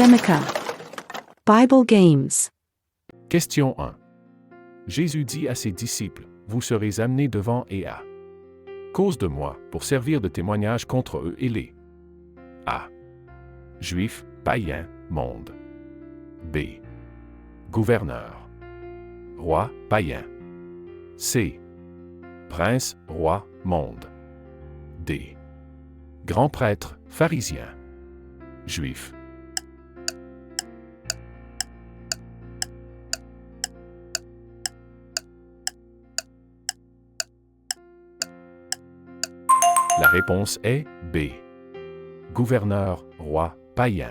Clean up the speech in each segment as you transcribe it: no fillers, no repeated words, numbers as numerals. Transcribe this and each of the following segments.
Shemika. Bible Games. Question 1. Jésus dit à ses disciples, « Vous serez amenés devant et à cause de moi, pour servir de témoignage contre eux et les A. Juifs, païens, monde. B. Gouverneur. Roi, païen. C. Prince, roi, monde. D. Grand prêtre, pharisien. Juif. La réponse est B. Gouverneur, roi, païen.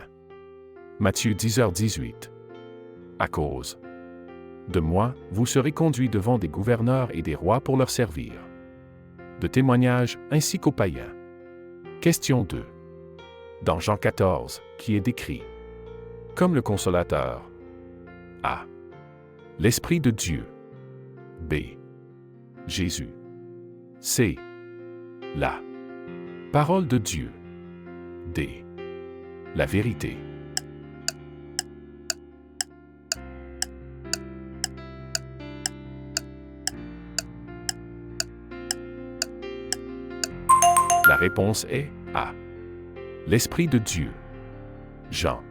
Matthieu 10h18. À cause de moi, vous serez conduits devant des gouverneurs et des rois pour leur servir de témoignage ainsi qu'aux païens. Question 2. Dans Jean 14, qui est décrit comme le consolateur. A. L'Esprit de Dieu. B. Jésus. C. La parole de Dieu. D. La vérité. La réponse est A. L'Esprit de Dieu. Jean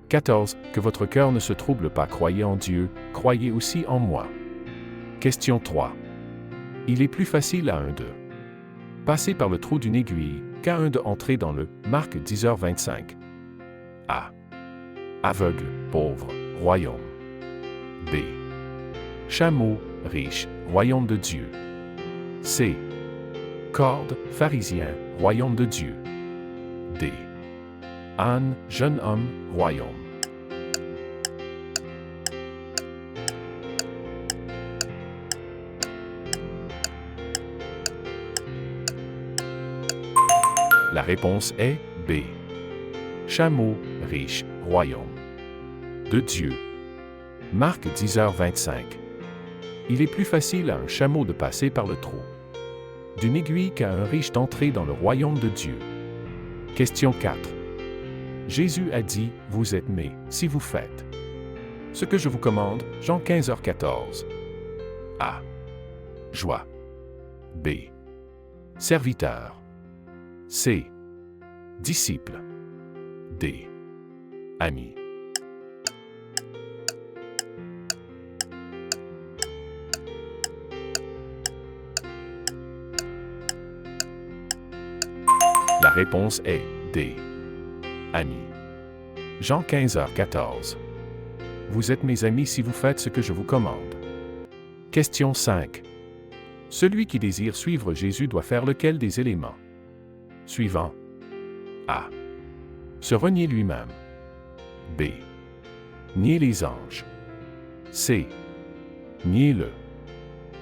14. Que votre cœur ne se trouble pas, croyez en Dieu, croyez aussi en moi. Question 3. Il est plus facile à un de passer par le trou d'une aiguille qu'à un de entrer dans le Marc 10h25. A. Aveugle, pauvre, royaume. B. Chameau, riche, royaume de Dieu. C. Corde, pharisien, royaume de Dieu. D. Âne, jeune homme, royaume. La réponse est B. Chameau, riche, royaume de Dieu. Marc 10h25. Il est plus facile à un chameau de passer par le trou d'une aiguille qu'à un riche d'entrer dans le royaume de Dieu. Question 4. Jésus a dit, « Vous êtes mes, si vous faites ce que je vous commande. » Jean 15h14. A. Joie. B. Serviteur. C. Disciple. D. Ami. La réponse est D. Ami. Jean 15h14. Vous êtes mes amis si vous faites ce que je vous commande. Question 5. Celui qui désire suivre Jésus doit faire lequel des éléments suivants? A. Se renier lui-même. B. Nier les anges. C. Nier le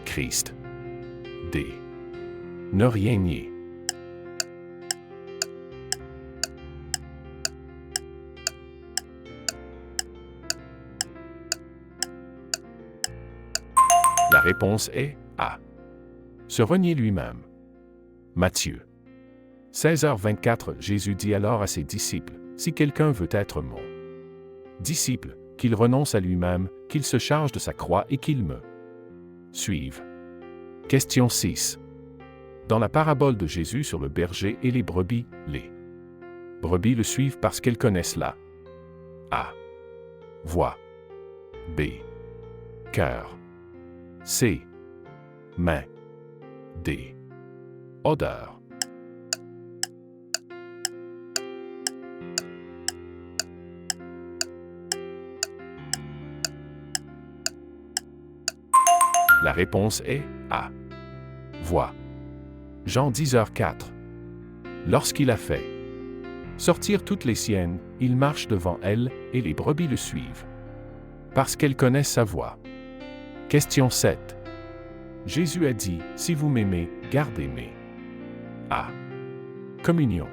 Christ. D. Ne rien nier. La réponse est A. Se renier lui-même. Matthieu 16h24. Jésus dit alors à ses disciples, « Si quelqu'un veut être mon disciple, qu'il renonce à lui-même, qu'il se charge de sa croix et qu'il me suive. » Question 6. Dans la parabole de Jésus sur le berger et les brebis le suivent parce qu'elles connaissent la A. Voix. B. Cœur. C. Main. D. Odeur. La réponse est A. Voix. Jean 10h04. Lorsqu'il a fait sortir toutes les siennes, il marche devant elles, et les brebis le suivent, parce qu'elles connaissent sa voix. Question 7. Jésus a dit, « Si vous m'aimez, gardez mes A. Communion.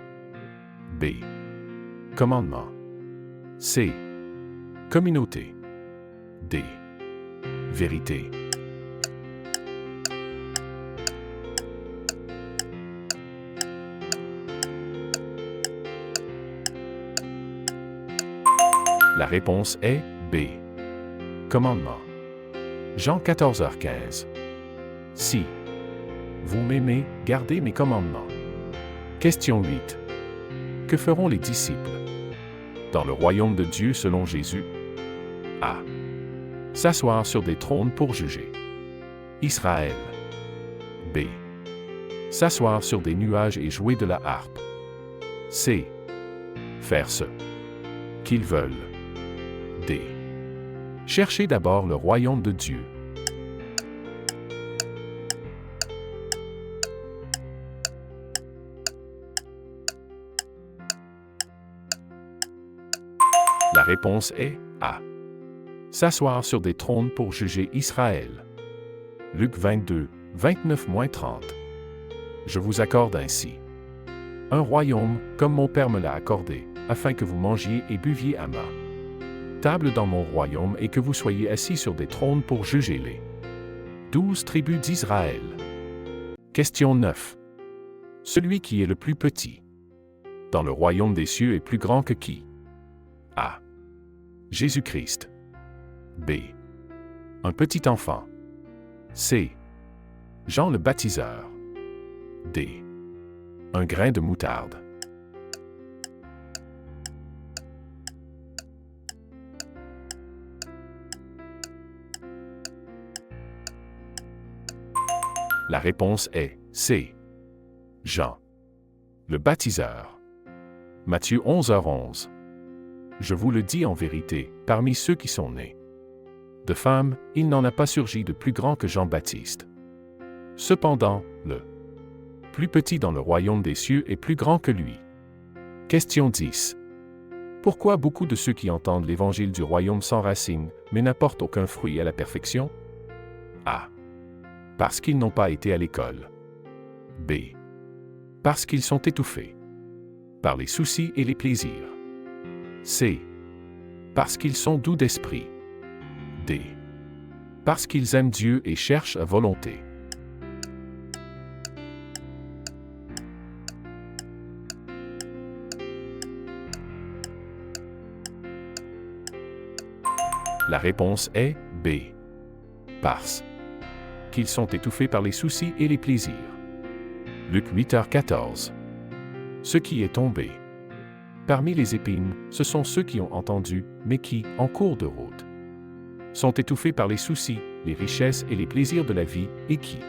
B. Commandement. C. Communauté. D. Vérité. » La réponse est B. Commandement. Jean 14h15. Si vous m'aimez, gardez mes commandements. Question 8. Que feront les disciples dans le royaume de Dieu selon Jésus? A. S'asseoir sur des trônes pour juger Israël. B. S'asseoir sur des nuages et jouer de la harpe. C. Faire ce qu'ils veulent. D. Cherchez d'abord le royaume de Dieu. La réponse est A. S'asseoir sur des trônes pour juger Israël. Luc 22, 29-30. Je vous accorde ainsi un royaume, comme mon Père me l'a accordé, afin que vous mangiez et buviez à ma table dans mon royaume et que vous soyez assis sur des trônes pour juger les 12 tribus d'Israël. Question 9. Celui qui est le plus petit dans le royaume des cieux est plus grand que qui? A. Jésus-Christ. B. Un petit enfant. C. Jean le baptiseur. D. Un grain de moutarde. La réponse est C. Jean le baptiseur. Matthieu 11h11. Je vous le dis en vérité, parmi ceux qui sont nés de femmes, il n'en a pas surgi de plus grand que Jean-Baptiste. Cependant, le plus petit dans le royaume des cieux est plus grand que lui. Question 10. Pourquoi beaucoup de ceux qui entendent l'évangile du royaume s'enracinent, mais n'apportent aucun fruit à la perfection? A. Parce qu'ils n'ont pas été à l'école. B. Parce qu'ils sont étouffés par les soucis et les plaisirs. C. Parce qu'ils sont doux d'esprit. D. Parce qu'ils aiment Dieu et cherchent à volonté. La réponse est B. Parce qu'ils sont étouffés par les soucis et les plaisirs. Luc 8h14. Ce qui est tombé parmi les épines, ce sont ceux qui ont entendu, mais qui, en cours de route, sont étouffés par les soucis, les richesses et les plaisirs de la vie, et qui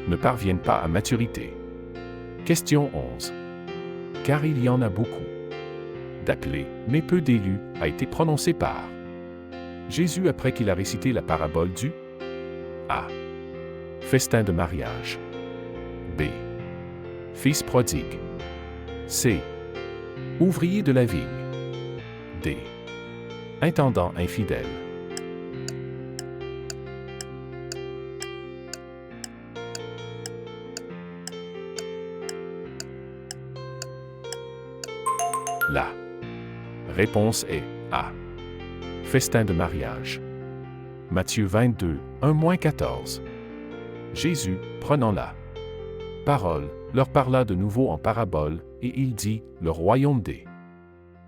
ne parviennent pas à maturité. Question 11. Car il y en a beaucoup d'appelés, mais peu d'élus, a été prononcé par Jésus après qu'il a récité la parabole du A. Festin de mariage. B. Fils prodigue. C. Ouvrier de la vigne. D. Intendant infidèle. La réponse est A. Festin de mariage. Matthieu 22, 1-14. Jésus, prenant la parole, leur parla de nouveau en parabole, et il dit, le royaume des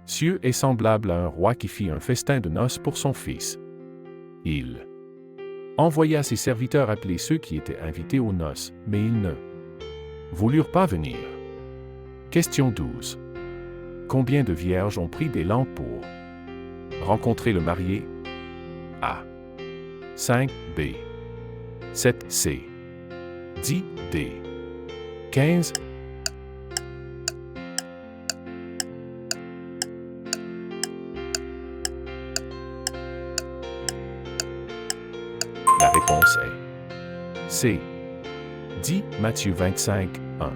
cieux est semblable à un roi qui fit un festin de noces pour son fils. Il envoya ses serviteurs appeler ceux qui étaient invités aux noces, mais ils ne voulurent pas venir. Question 12. Combien de vierges ont pris des lampes pour rencontrer le marié? A. 5. B. 7. C. 10. D. 15. La réponse est C. 10. Matthieu 25, 1.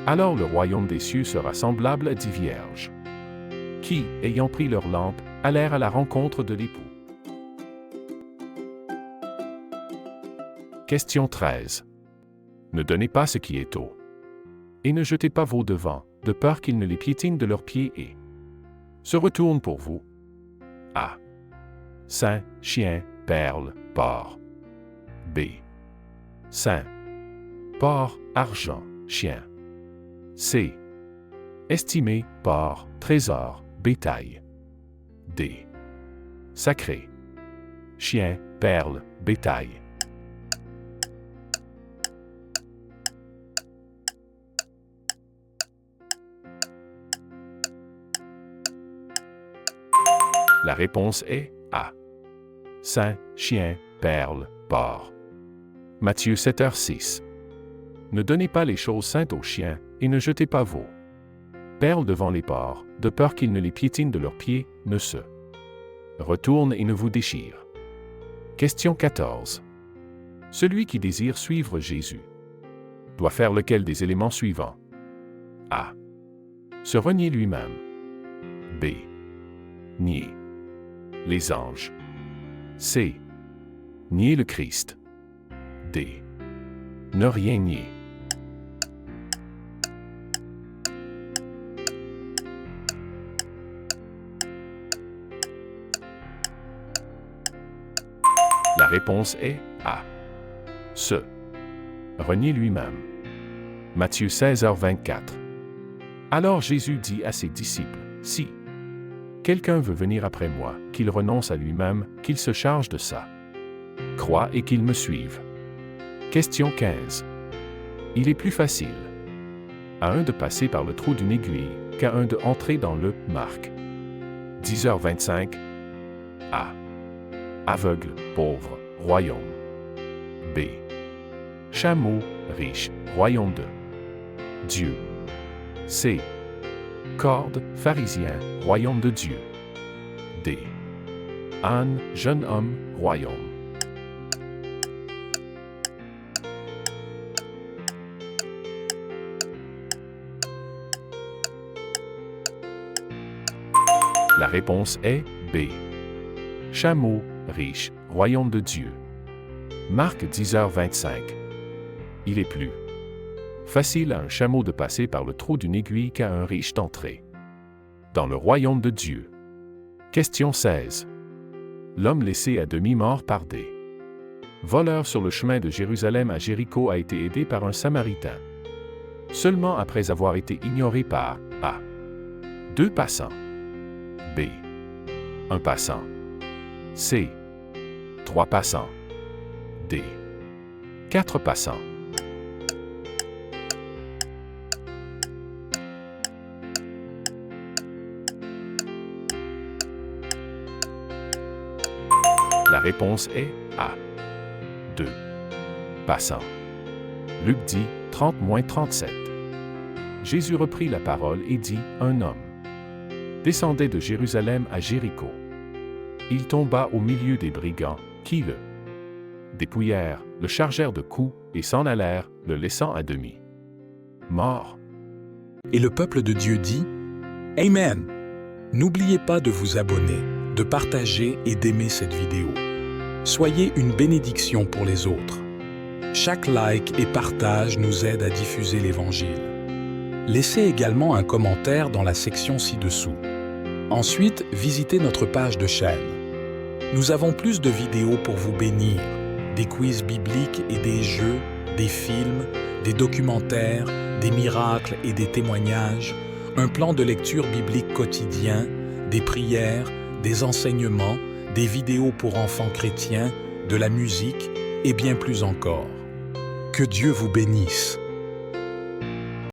Alors le royaume des cieux sera semblable à 10 vierges qui, ayant pris leurs lampes, allèrent à la rencontre de l'époux. Question 13. Ne donnez pas ce qui est tôt, et ne jetez pas vos devants, de peur qu'ils ne les piétinent de leurs pieds et se retournent pour vous. A. Saint, chien, perle, porc. B. Saint, porc, argent, chien. C. Estimé, porc, trésor, bétail. D. Sacré. Chien, perle, bétail. La réponse est A. Saint, chien, perle, porc. Matthieu 7h6. Ne donnez pas les choses saintes aux chiens, et ne jetez pas vos perles devant les porcs, de peur qu'ils ne les piétinent de leurs pieds, ne se retournent et ne vous déchirent. Question 14. Celui qui désire suivre Jésus doit faire lequel des éléments suivants? A. Se renier lui-même. B. Nier les anges. C. Nier le Christ. D. Ne rien nier. La réponse est A. Se renier lui-même. Matthieu 16h24. Alors Jésus dit à ses disciples, si quelqu'un veut venir après moi, qu'il renonce à lui-même, qu'il se charge de sa croix et qu'il me suive. Question 15. Il est plus facile à un de passer par le trou d'une aiguille qu'à un de entrer dans le Marc 10h25. A. Aveugle, pauvre, royaume. B. Chameau, riche, royaume de Dieu. C. Corde, pharisien, royaume de Dieu. D. Âne, jeune homme, royaume. La réponse est B. Chameau, riche, royaume de Dieu. Marc 10h25. Il est plus facile à un chameau de passer par le trou d'une aiguille qu'à un riche d'entrer dans le royaume de Dieu. Question 16. L'homme laissé à demi-mort par des voleurs sur le chemin de Jérusalem à Jéricho a été aidé par un Samaritain. Seulement après avoir été ignoré par A. 2 passants. B. 1 passant. C. 3 passants. D. 4 passants. La réponse est A. 2 passants. Luc dit 30-37. Jésus reprit la parole et dit, un homme descendait de Jérusalem à Jéricho. Il tomba au milieu des brigands, qui le dépouillèrent, le chargèrent de coups, et s'en allèrent, le laissant à demi mort. Et le peuple de Dieu dit, Amen. N'oubliez pas de vous abonner, de partager et d'aimer cette vidéo. Soyez une bénédiction pour les autres. Chaque like et partage nous aide à diffuser l'Évangile. Laissez également un commentaire dans la section ci-dessous. Ensuite, visitez notre page de chaîne. Nous avons plus de vidéos pour vous bénir, des quiz bibliques et des jeux, des films, des documentaires, des miracles et des témoignages, un plan de lecture biblique quotidien, des prières, des enseignements, des vidéos pour enfants chrétiens, de la musique et bien plus encore. Que Dieu vous bénisse.